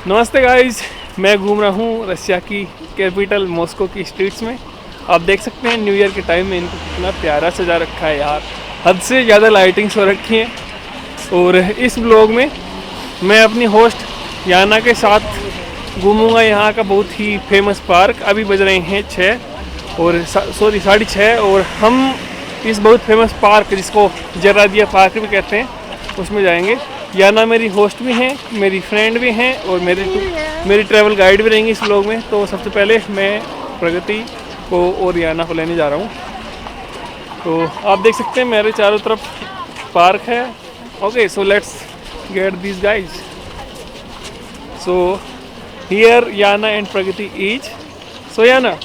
नमस्ते गाइस, मैं घूम रहा हूँ रशिया की कैपिटल मॉस्को की स्ट्रीट्स में। आप देख सकते हैं न्यू ईयर के टाइम में इनको कितना प्यारा सजा रखा है यार। हद से ज़्यादा लाइटिंग्स हो रखी हैं। और इस ब्लॉग में मैं अपनी होस्ट याना के साथ घूमूंगा यहाँ का बहुत ही फेमस पार्क। अभी बज रहे हैं 6 और 6:30 और हम इस बहुत फेमस पार्क जिसको जरादिया पार्क भी कहते हैं उसमें जाएंगे। याना मेरी होस्ट भी हैं, मेरी फ्रेंड भी हैं और मेरी ट्रैवल गाइड भी रहेंगी इस व्लॉग में। तो सबसे पहले मैं प्रगति को और याना को लेने जा रहा हूँ। तो आप देख सकते हैं मेरे चारों तरफ पार्क है। Okay, so let's get this guys. So here Yana and Pragati is. So Yana,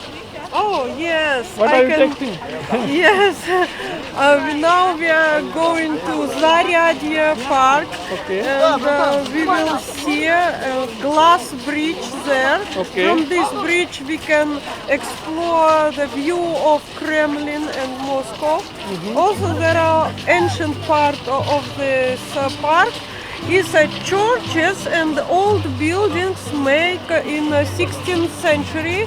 Oh yes, what I are you can. texting? Yes, now we are going to Zaryadia Park, Okay. and we will see a glass bridge there. Okay. From this bridge, we can explore the view of Kremlin and Moscow. Also, there are ancient part of this park. Is churches and old buildings made in the 16th century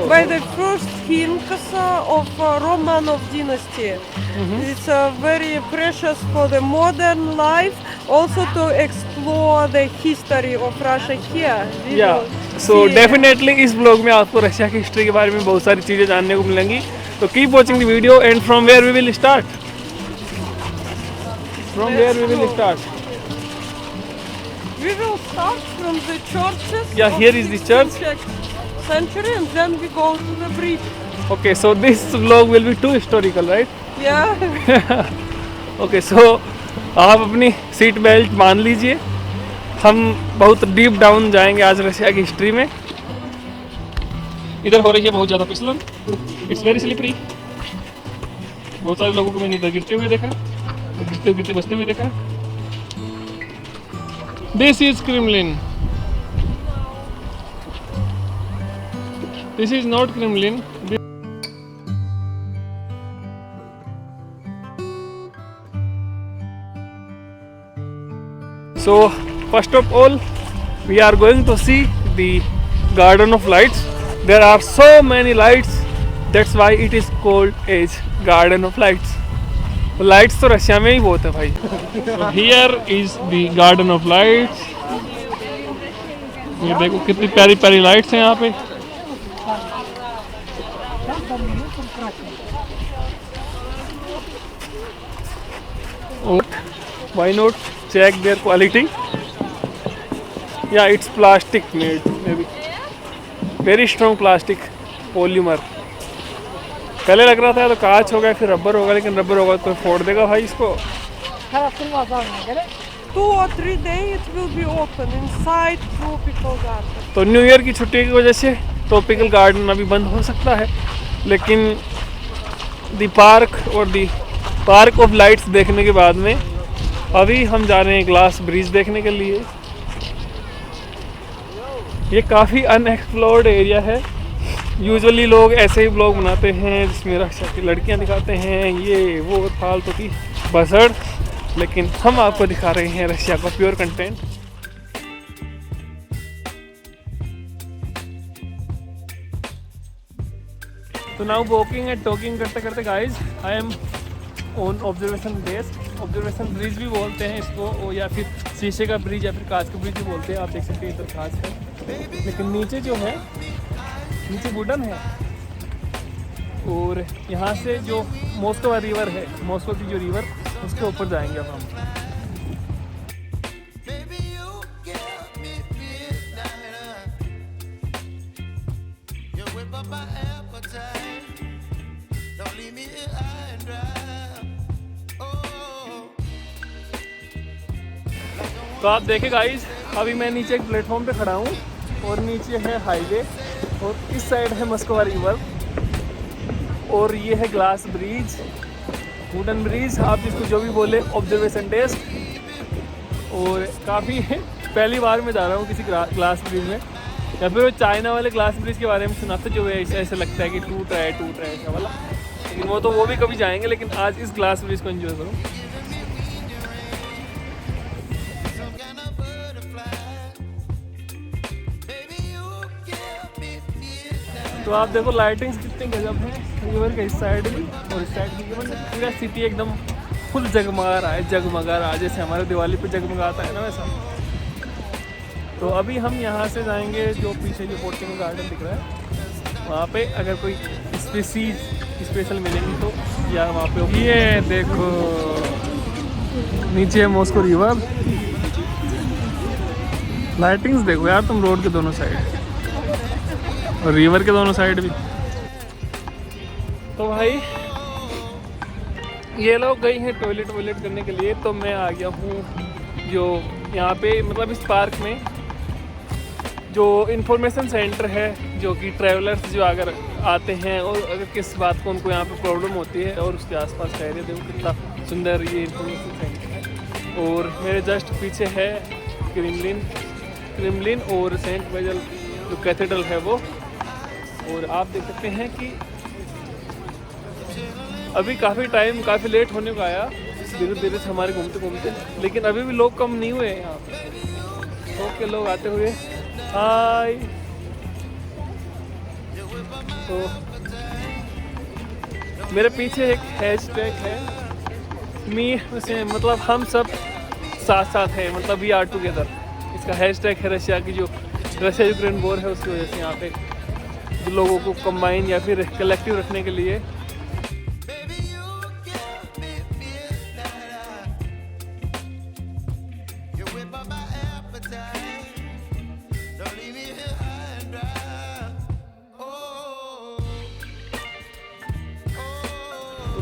by the first kings of Romanov dynasty. It's very precious for the modern life, also to explore the history of Russia here. We या will so see- definitely इस blog में आपको Russia की history के बारे में बहुत सारी चीज़ें जानने को मिलेंगी। तो keep watching the video and from where we will start. From where we will start. We will start from the churches. Yeah, of here is the church. 16th century, and then we go to the bridge. Okay, so this vlog will be too historical, right? Yeah. Okay, so आप अपनी seat belt बांध लीजिए। हम बहुत deep down जाएंगे आज Russia की history में। इधर हो रही है बहुत ज़्यादा फिसलन। It's very slippery. बहुत सारे लोगों को मैंने इधर गिरते हुए देखा, गिरते गिरते बचते हुए देखा। This is Kremlin. This is not Kremlin. So first of all, we are going to see the Garden of Lights. There are so many lights. That's why it is called as Garden of Lights. Lights तो Russia में ही बहुत है भाई। So here is the Garden of Lights. ये देखो कितनी प्यारी प्यारी लाइट्स हैं यहाँ पे। Why not check their quality? Yeah, it's plastic made, maybe. Very strong plastic, polymer. पहले लग रहा था तो कांच होगा फिर रबर होगा, लेकिन रबर होगा तो फोड़ देगा भाई इसको। 2 or 3 days it will be open inside tropical garden. तो न्यू ईयर की छुट्टी की वजह से ट्रॉपिकल गार्डन अभी बंद हो सकता है, लेकिन दी पार्क और दी पार्क ऑफ लाइट्स देखने के बाद में अभी हम जा रहे हैं ग्लास ब्रिज देखने के लिए। ये काफ़ी अनएक्सप्लोर्ड एरिया है। यूजुअली लोग ऐसे ही ब्लॉग बनाते हैं जिसमें रक्षा की लड़कियां दिखाते हैं, ये वो फालतू की बसड़, लेकिन हम आपको दिखा रहे हैं रशिया का प्योर कंटेंट। तो नाउ वॉकिंग एंड टॉकिंग करते करते guys I am on observation desk. Observation bridge भी बोलते हैं इसको, या फिर शीशे का ब्रिज या फिर कांच का ब्रिज भी बोलते हैं। आप देख सकते हैं इधर कांच है, लेकिन नीचे जो है नीचे वुडन है। और यहाँ से जो मॉस्को रिवर है, मॉस्को की जो रिवर, उसके ऊपर जाएंगे अब हम। तो आप देखें गाइस, अभी मैं नीचे एक प्लेटफॉर्म पे खड़ा हूँ और नीचे है हाईवे और इस साइड है मस्को रिवर और ये है ग्लास ब्रिज, वुडन ब्रिज, आप जिसको जो भी बोले, ऑब्जर्वेशन डेस्क। और काफ़ी पहली बार मैं जा रहा हूँ किसी ग्लास ब्रिज में, या फिर वो चाइना वाले ग्लास ब्रिज के बारे में सुना था जो ऐसे लगता है कि टूट रहा है ऐसा वाला, लेकिन वो भी कभी जाएंगे। लेकिन आज इस ग्लास ब्रिज को एंजॉय करूँ। तो आप देखो लाइटिंग्स कितने गजब है रिवर के इस साइड भी और इस साइड भी, मतलब पूरा सिटी एकदम फुल जगमगा रहा है जैसे हमारे दिवाली पे जगमगाता है ना वैसा। तो अभी हम यहाँ से जाएंगे जो पीछे जो बोटिंग गार्डन दिख रहा है वहाँ पे, अगर कोई स्पीसीज स्पेशल मिलेंगी तो या वहाँ पे। ये देखो नीचे है मॉस्को रिवर, लाइटिंग्स देखो यार तुम रोड के दोनों साइड और रिवर के दोनों साइड भी। तो भाई ये लोग गई हैं टॉयलेट करने के लिए, तो मैं आ गया हूँ जो यहाँ पे मतलब इस पार्क में जो इन्फॉर्मेशन सेंटर है, जो कि ट्रैवलर्स जो अगर आते हैं और अगर किस बात को उनको यहाँ पे प्रॉब्लम होती है और उसके आसपास का एरिया देखो कितना सुंदर ये इन्फॉर्मेशन सेंटर है। और मेरे जस्ट पीछे है क्रेमलिन और सेंट बाजिल जो कैथेड्रल है वो। और आप देख सकते हैं कि अभी काफ़ी लेट होने को आया धीरे धीरे से हमारे घूमते, लेकिन अभी भी लोग कम नहीं हुए हैं यहाँ पे। शौक के लोग आते हुए हाय। तो मेरे पीछे एक हैशटैग है से मतलब हम सब साथ हैं, मतलब वी आर टुगेदर। इसका हैशटैग है रशिया की जो रशिया यूक्रेन वॉर है उसकी वजह से यहाँ पे जो लोगों को कंबाइन या फिर कलेक्टिव रखने के लिए।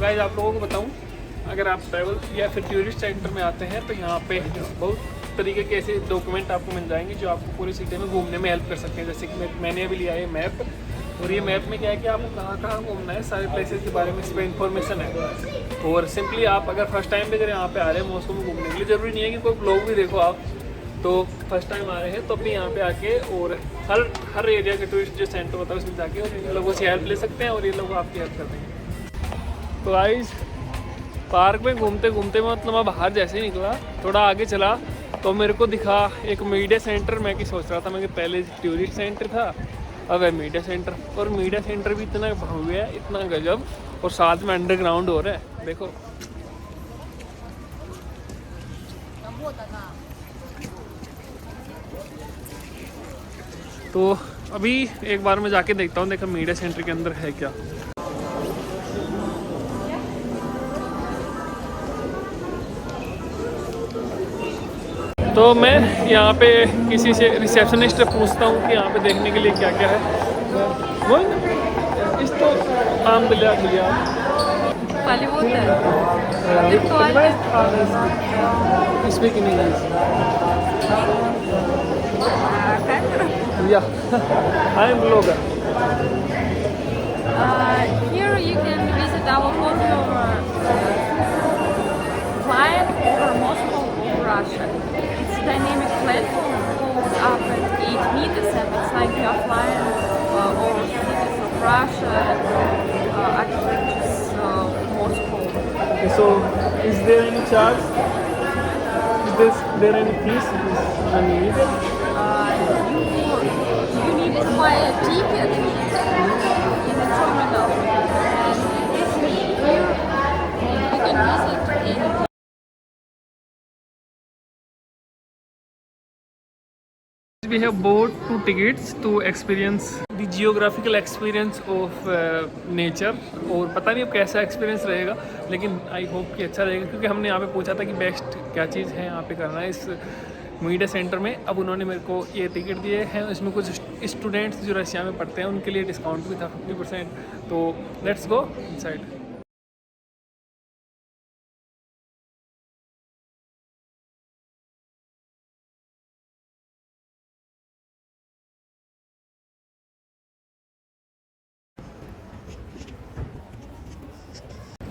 गाइस आप लोगों को बताऊं, अगर आप ट्रैवल या फिर टूरिस्ट सेंटर में आते हैं तो यहाँ पे बहुत तरीके के ऐसे डॉक्यूमेंट आपको मिल जाएंगे जो आपको पूरी सिटी में घूमने में हेल्प कर सकते हैं। जैसे कि मैंने अभी लिया है मैप, और ये मैप में क्या है कि आपको कहाँ घूमना है, सारे प्लेसेस के बारे में इस पर इन्फॉर्मेशन है। और सिंपली आप अगर फर्स्ट टाइम पे अगर यहाँ पे आ रहे हैं मॉस्को में घूमने के लिए, ज़रूरी नहीं है कि कोई ब्लॉग भी देखो आप, तो फर्स्ट टाइम आ रहे हैं तो अपने यहाँ पे आके और हर एरिया के टूरिस्ट जो सेंटर होता है उसमें जाके और इन लोगों से हेल्प ले सकते हैं और ये लोग आपकी हेल्प कर देंगे। तो गाइस पार्क में घूमते मतलब मैं बाहर जैसे ही निकला, थोड़ा आगे चला तो मेरे को दिखा एक मीडिया सेंटर। मैं कि सोच रहा था मैं कि पहले टूरिस्ट सेंटर था, अब है मीडिया सेंटर। और मीडिया सेंटर भी इतना भव्य है, इतना गजब, और साथ में अंडरग्राउंड हो रहा है देखो। तो अभी एक बार मैं जाके देखता हूँ देखा मीडिया सेंटर के अंदर है क्या। तो मैं यहाँ पे किसी से रिसेप्शनिस्ट से पूछता हूँ कि यहाँ पे देखने के लिए क्या क्या है। वो इस तो आम दिलिया स्पीक इन इंग्लिश या I am blogger. Here you can visit our popular flight over Moscow or Russia. It's a dynamic platform, goes up at 8 meters, and it's like you are flying over cities of Russia, architectures of Moscow. Okay, so is there any charge? Is there any fees when you need it? You need to buy a ticket in the terminal, and here you can visit any. We have bought 2 tickets to experience the geographical experience of nature। और पता नहीं अब कैसा experience रहेगा, लेकिन I hope कि अच्छा रहेगा, क्योंकि हमने यहाँ पे पूछा था कि बेस्ट क्या चीज़ है यहाँ पे करना है इस मीडिया सेंटर में। अब उन्होंने मेरे को ये टिकट दिए हैं, इसमें कुछ स्टूडेंट्स जो रशिया में पढ़ते हैं उनके लिए डिस्काउंट भी था 50%। तो लेट्स गो इनसाइड।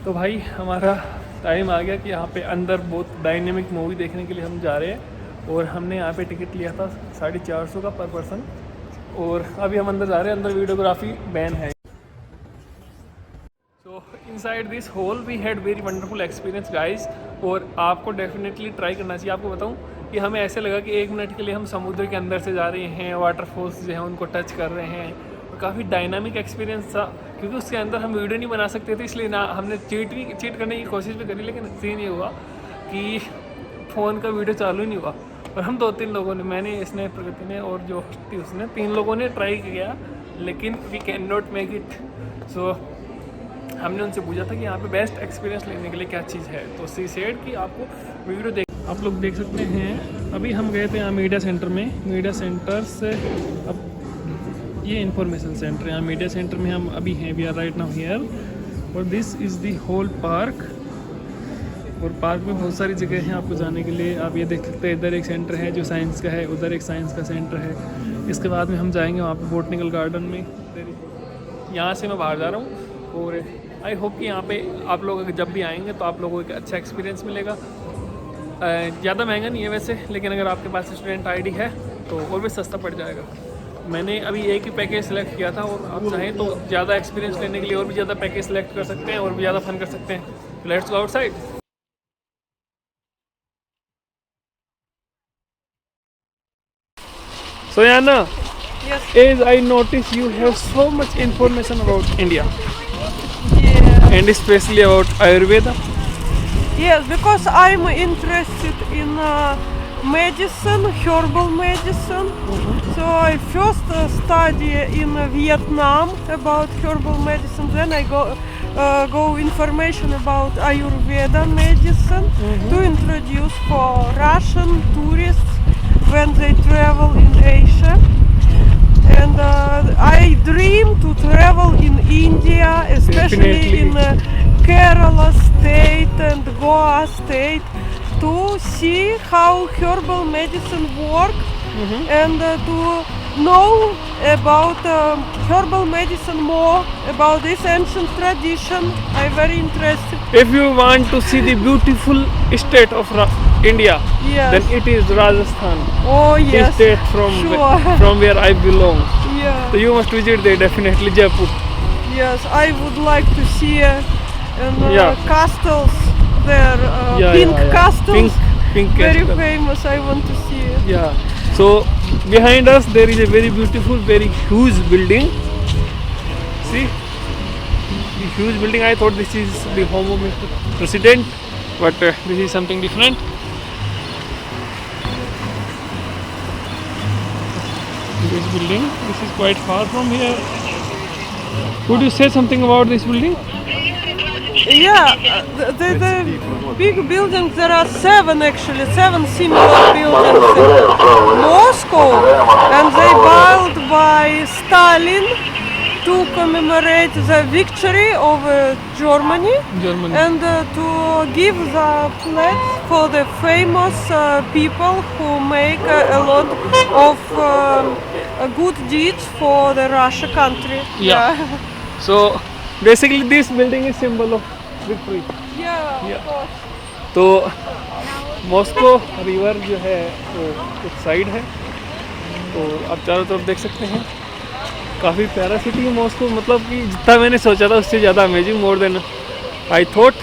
तो भाई हमारा टाइम आ गया कि यहाँ पे अंदर बहुत डायनेमिक मूवी देखने के लिए हम जा रहे हैं। और हमने यहाँ पे टिकट लिया था 450 का पर पर्सन, और अभी हम अंदर जा रहे हैं। अंदर वीडियोग्राफी बैन है। So inside this hall we had very wonderful experience guys, और आपको डेफिनेटली ट्राई करना चाहिए। आपको बताऊँ कि हमें ऐसे लगा कि 1 मिनट के लिए हम समुद्र के अंदर से जा रहे हैं, वाटरफॉल्स जो हैं उनको टच कर रहे हैं, काफ़ी डायनामिक एक्सपीरियंस था, क्योंकि उसके अंदर हम वीडियो नहीं बना सकते थे, इसलिए ना हमने चीट करने की कोशिश भी करी, लेकिन सीन ये हुआ कि फ़ोन का वीडियो चालू ही नहीं हुआ। और हम 2-3 लोगों ने, मैंने, इसने, प्रगति ने और जो थी उसने, 3 लोगों ने ट्राई किया, लेकिन we can not make it. So हमने उनसे पूछा था कि यहाँ पे बेस्ट एक्सपीरियंस लेने के लिए क्या चीज़ है, तो सी सेड कि आपको वीडियो आप लोग देख सकते हैं। अभी हम गए थे यहाँ मीडिया सेंटर में, मीडिया सेंटर से अब ये इंफॉर्मेशन सेंटर, यहाँ मीडिया सेंटर में हम अभी हैं, we are right now here, और this is the whole park. और पार्क में बहुत सारी जगह हैं आपको जाने के लिए। आप ये देख सकते हैं, इधर एक सेंटर है जो साइंस का है, उधर एक साइंस का सेंटर है। इसके बाद में हम जाएंगे वहाँ पे बोटनिकल गार्डन में। यहाँ से मैं बाहर जा रहा हूँ, और आई होप कि यहाँ पे आप लोग जब भी आएंगे तो आप लोगों को एक अच्छा एक्सपीरियंस मिलेगा। ज़्यादा महंगा नहीं है वैसे, लेकिन अगर आपके पास स्टूडेंट आईडी है तो और भी सस्ता पड़ जाएगा। मैंने अभी एक ही पैकेज सेलेक्ट किया था, और आप चाहें तो ज़्यादा एक्सपीरियंस लेने के लिए और भी ज़्यादा पैकेज सेलेक्ट कर सकते हैं और भी ज़्यादा फन कर सकते हैं। Let's go outside. So Yana, Yes. as I notice you have so much information about India, Yeah. and especially about Ayurveda. Yes, because I'm interested in medicine, herbal medicine. So I first study in Vietnam about herbal medicine. Then I go information about Ayurveda medicine to introduce for Russian tourists when they travel in Asia. And I dream to travel in India, especially Definitely. in Kerala state and Goa state, to see how herbal medicine work and to know about herbal medicine more, about this ancient tradition. I'm very interested. If you want to see the beautiful state of India, Yes. then it is Rajasthan, Oh the yes, state from sure. from where I belong. Yeah. So you must visit there definitely, Jaipur. Yes, I would like to see Yeah. castles there, pink castles. Pink Very castle. famous. I want to see it. Yeah. So behind us there is a very beautiful, very huge building. See, the huge building. I thought this is the home of Mr. President, but this is something different. This building. This is quite far from here. Could you say something about this building? Yeah, the big buildings. There are 7 actually, 7 similar buildings in Moscow, and they built by Stalin to commemorate the victory of Germany. Germany. And to give the plaques for the famous people who make a lot of good deeds for the Russia country. Yeah. So basically this building is symbol of victory. Yeah, Yeah. of course. तो Moscow river जो है वो एक side है, तो आप चारों तरफ देख सकते हैं। काफ़ी प्यारा सिटी है मॉस्को, मतलब कि जितना मैंने सोचा था उससे ज़्यादा amazing, more than I thought.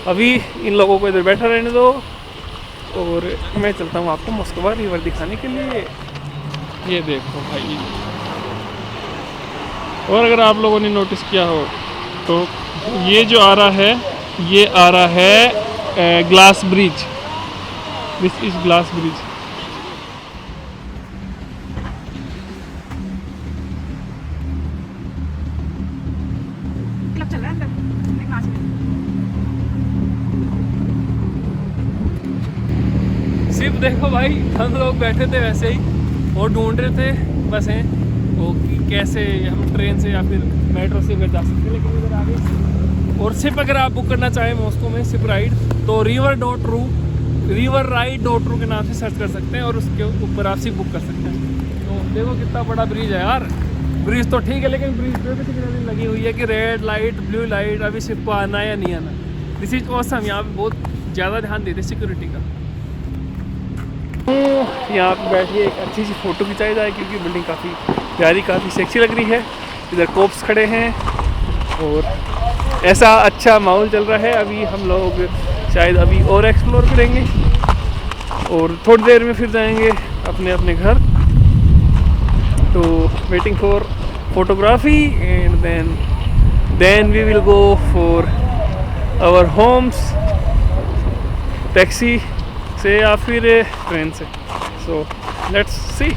अभी इन लोगों को इधर बैठा रहने दो और मैं चलता हूँ आपको मॉस्को रिवर दिखाने के लिए। ये देखो भाई, और अगर आप लोगों ने नोटिस किया हो तो ये जो आ रहा है, ये आ रहा है glass bridge. This is glass bridge. सिर्फ देखो भाई, हम लोग बैठे थे वैसे ही और ढूंढ रहे थे बसें, वो कि कैसे हम ट्रेन से या फिर मेट्रो से उधर जा सकते हैं, लेकिन इधर आ गए। और सिर्फ अगर आप बुक करना चाहें मॉस्को में सिप राइड, तो रिवर राइड डॉट रू के नाम से सर्च कर सकते हैं और उसके ऊपर आप सिप बुक कर सकते हैं। तो देखो कितना बड़ा ब्रिज है यार। ब्रिज तो ठीक है, लेकिन ब्रिज पे भी सिग्नल लगी हुई है कि रेड लाइट, ब्लू लाइट, अभी सिप को आना है या नहीं आना। This is awesome. यहाँ पे बहुत ज़्यादा ध्यान देते सिक्योरिटी का। यहाँ पे बैठिए, एक अच्छी सी फ़ोटो खिंचाई जाए, क्योंकि बिल्डिंग काफ़ी प्यारी, काफ़ी सेक्सी लग रही है। इधर कोप्स खड़े हैं और ऐसा अच्छा माहौल चल रहा है। अभी हम लोग शायद अभी और एक्सप्लोर करेंगे और थोड़ी देर में फिर जाएंगे अपने अपने घर। तो waiting for photography, and then we will go for our homes, taxi से या फिर ट्रेन से. So let's see.